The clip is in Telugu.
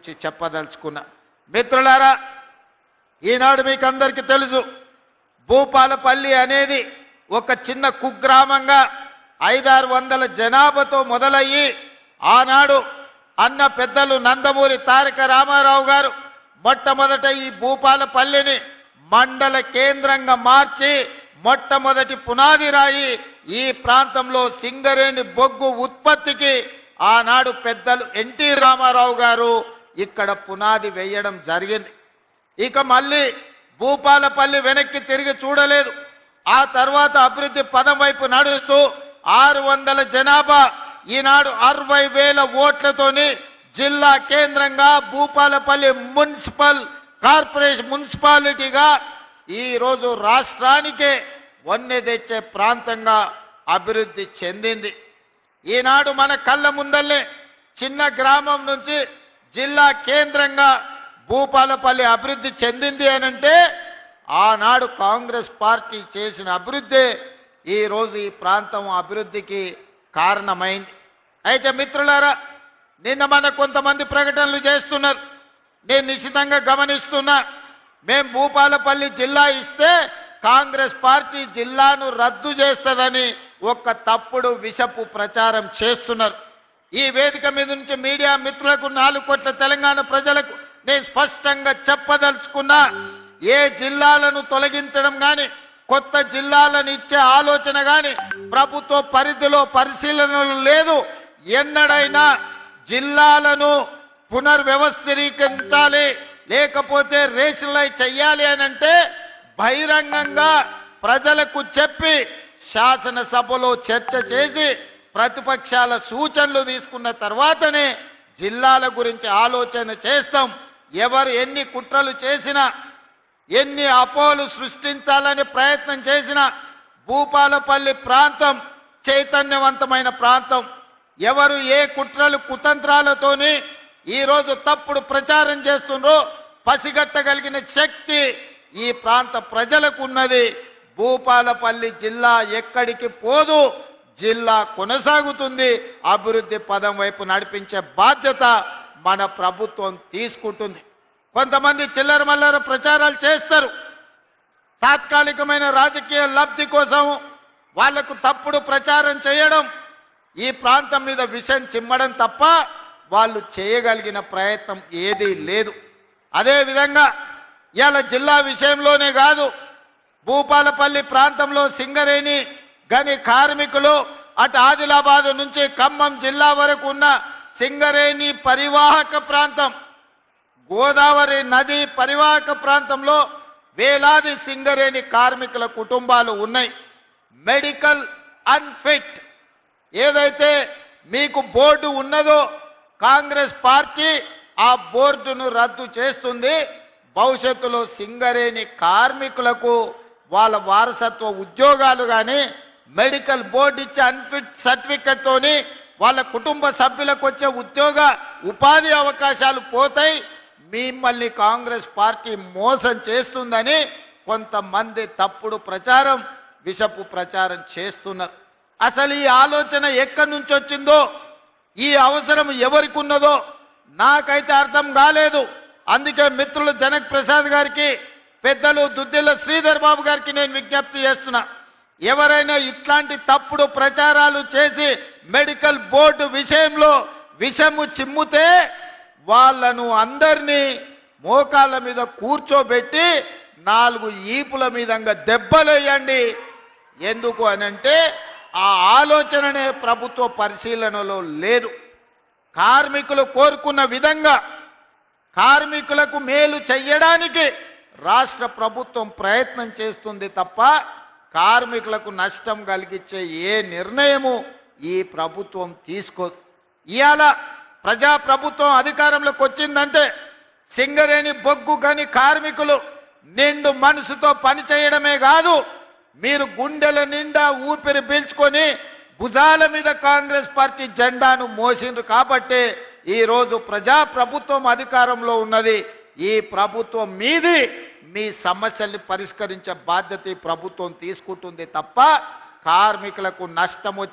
గురించి చెప్పదలుచుకున్నా. మిత్రులారా, ఈనాడు మీకు అందరికీ తెలుసు, భూపాలపల్లి అనేది ఒక చిన్న కుగ్రామంగా 500-600 జనాభాతో మొదలయ్యి ఆనాడు అన్న పెద్దలు నందమూరి తారక రామారావు గారు మొట్టమొదట ఈ భూపాలపల్లిని మండల కేంద్రంగా మార్చి మొట్టమొదటి పునాది రాయి ఈ ప్రాంతంలో సింగరేణి బొగ్గు ఉత్పత్తికి ఆనాడు పెద్దలు ఎన్టీ రామారావు గారు ఇక్కడ పునాది వేయడం జరిగింది. ఇక మళ్ళీ భూపాలపల్లి వెనక్కి తిరిగి చూడలేదు. ఆ తర్వాత అభివృద్ధి పదం వైపు నడుస్తూ 600 జనాభా ఈనాడు 60,000 ఓట్లతోని జిల్లా కేంద్రంగా భూపాలపల్లి మున్సిపాలిటీగా ఈరోజు రాష్ట్రానికే వన్నె తెచ్చే ప్రాంతంగా అభివృద్ధి చెందింది. ఈనాడు మన కళ్ళ ముందల్లే చిన్న గ్రామం నుంచి జిల్లా కేంద్రంగా భూపాలపల్లి అభివృద్ధి చెందింది అనంటే ఆనాడు కాంగ్రెస్ పార్టీ చేసిన అభివృద్ధి ఈరోజు ఈ ప్రాంతం అభివృద్ధికి కారణమైంది. అయితే మిత్రులారా, నిన్న మన కొంతమంది ప్రకటనలు చేస్తున్నారు. నేను నిశ్చితంగా గమనిస్తున్నా. మేము భూపాలపల్లి జిల్లా ఇస్తే కాంగ్రెస్ పార్టీ జిల్లాను రద్దు చేస్తుందని ఒక తప్పుడు విషపు ప్రచారం చేస్తున్నారు. ఈ వేదిక మీద నుంచి మీడియా మిత్రులకు 4 కోట్ల తెలంగాణ ప్రజలకు నేను స్పష్టంగా చెప్పదలుచుకున్నా, ఏ జిల్లాలను తొలగించడం కానీ కొత్త జిల్లాలను ఇచ్చే ఆలోచన కానీ ప్రభుత్వ పరిధిలో పరిశీలనలు లేదు. ఎన్నడైనా జిల్లాలను పునర్వ్యవస్థీకరించాలి, లేకపోతే రేషనలైజ్ చెయ్యాలి అనంటే బహిరంగంగా ప్రజలకు చెప్పి శాసనసభలో చర్చ చేసి ప్రతిపక్షాల సూచనలు తీసుకున్న తర్వాతనే జిల్లాల గురించి ఆలోచన చేస్తాం. ఎవరు ఎన్ని కుట్రలు చేసినా, ఎన్ని అపోహలు సృష్టించాలని ప్రయత్నం చేసినా భూపాలపల్లి ప్రాంతం చైతన్యవంతమైన ప్రాంతం. ఎవరు ఏ కుట్రలు కుతంత్రాలతోని ఈరోజు తప్పుడు ప్రచారం చేస్తుండ్రో పసిగట్టగలిగిన శక్తి ఈ ప్రాంత ప్రజలకు ఉన్నది. భూపాలపల్లి జిల్లా ఎక్కడికి పోదు, జిల్లా కొనసాగుతుంది. అభివృద్ధి పదం వైపు నడిపించే బాధ్యత మన ప్రభుత్వం తీసుకుంటుంది. కొంతమంది చిల్లర మల్లర ప్రచారాలు చేస్తారు. తాత్కాలికమైన రాజకీయ లబ్ధి కోసం వాళ్లకు తప్పుడు ప్రచారం చేయడం, ఈ ప్రాంతం మీద విషం చిమ్మడం తప్ప వాళ్ళు చేయగలిగిన ప్రయత్నం ఏదీ లేదు. అదేవిధంగా ఇవాళ జిల్లా విషయంలోనే కాదు, భూపాలపల్లి ప్రాంతంలో సింగరేణి గని కార్మికులు అటు ఆదిలాబాద్ నుంచి ఖమ్మం జిల్లా వరకు ఉన్న సింగరేణి పరివాహక ప్రాంతం, గోదావరి నది పరివాహక ప్రాంతంలో వేలాది సింగరేణి కార్మికుల కుటుంబాలు ఉన్నాయి. మెడికల్ అన్ఫిట్ ఏదైతే మీకు బోర్డు ఉన్నదో కాంగ్రెస్ పార్టీ ఆ బోర్డును రద్దు చేస్తుంది. భవిష్యత్తులో సింగరేణి కార్మికులకు వాళ్ళ వారసత్వ ఉద్యోగాలు కానీ మెడికల్ బోర్డు ఇచ్చే అన్ఫిట్ సర్టిఫికెట్తోని వాళ్ళ కుటుంబ సభ్యులకు వచ్చే ఉపాధి అవకాశాలు పోతాయి. మిమ్మల్ని కాంగ్రెస్ పార్టీ మోసం చేస్తుందని కొంతమంది తప్పుడు ప్రచారం, విషపు ప్రచారం చేస్తున్నారు. అసలు ఈ ఆలోచన ఎక్కడి నుంచి వచ్చిందో, ఈ అవసరం ఎవరికి ఉన్నదో నాకైతే అర్థం కాలేదు. అందుకే మిత్రులు జనక్ ప్రసాద్ గారికి, పెద్దలు దుద్దిల్ల శ్రీధర్ బాబు గారికి నేను విజ్ఞప్తి చేస్తున్నా, ఎవరైనా ఇట్లాంటి తప్పుడు ప్రచారాలు చేసి మెడికల్ బోర్డు విషయంలో విషము చిమ్ముతే వాళ్ళను అందరినీ మోకాళ్ళ మీద కూర్చోబెట్టి 4 ఈపుల మీదంగా దెబ్బలేయండి. ఎందుకు అనంటే ఆ ఆలోచననే ప్రభుత్వ పరిశీలనలో లేదు. కార్మికులు కోరుకున్న విధంగా కార్మికులకు మేలు చెయ్యడానికి రాష్ట్ర ప్రభుత్వం ప్రయత్నం చేస్తుంది తప్ప కార్మికులకు నష్టం కలిగించే ఏ నిర్ణయము ఈ ప్రభుత్వం తీసుకోదు. ఇవాళ ప్రజా ప్రభుత్వం అధికారంలోకి వచ్చిందంటే సింగరేణి బొగ్గు గని కార్మికులు నిండు మనసుతో పనిచేయడమే కాదు, మీరు గుండెల నిండా ఊపిరి పీల్చుకొని భుజాల మీద కాంగ్రెస్ పార్టీ జెండాను మోసిండ్రు కాబట్టి ఈరోజు ప్రజా ప్రభుత్వం అధికారంలో ఉన్నది. ఈ ప్రభుత్వం మీది, మీ సమస్యల్ని పరిష్కరించే బాధ్యత ఈ ప్రభుత్వం తీసుకుంటుంది తప్ప కార్మికులకు నష్టం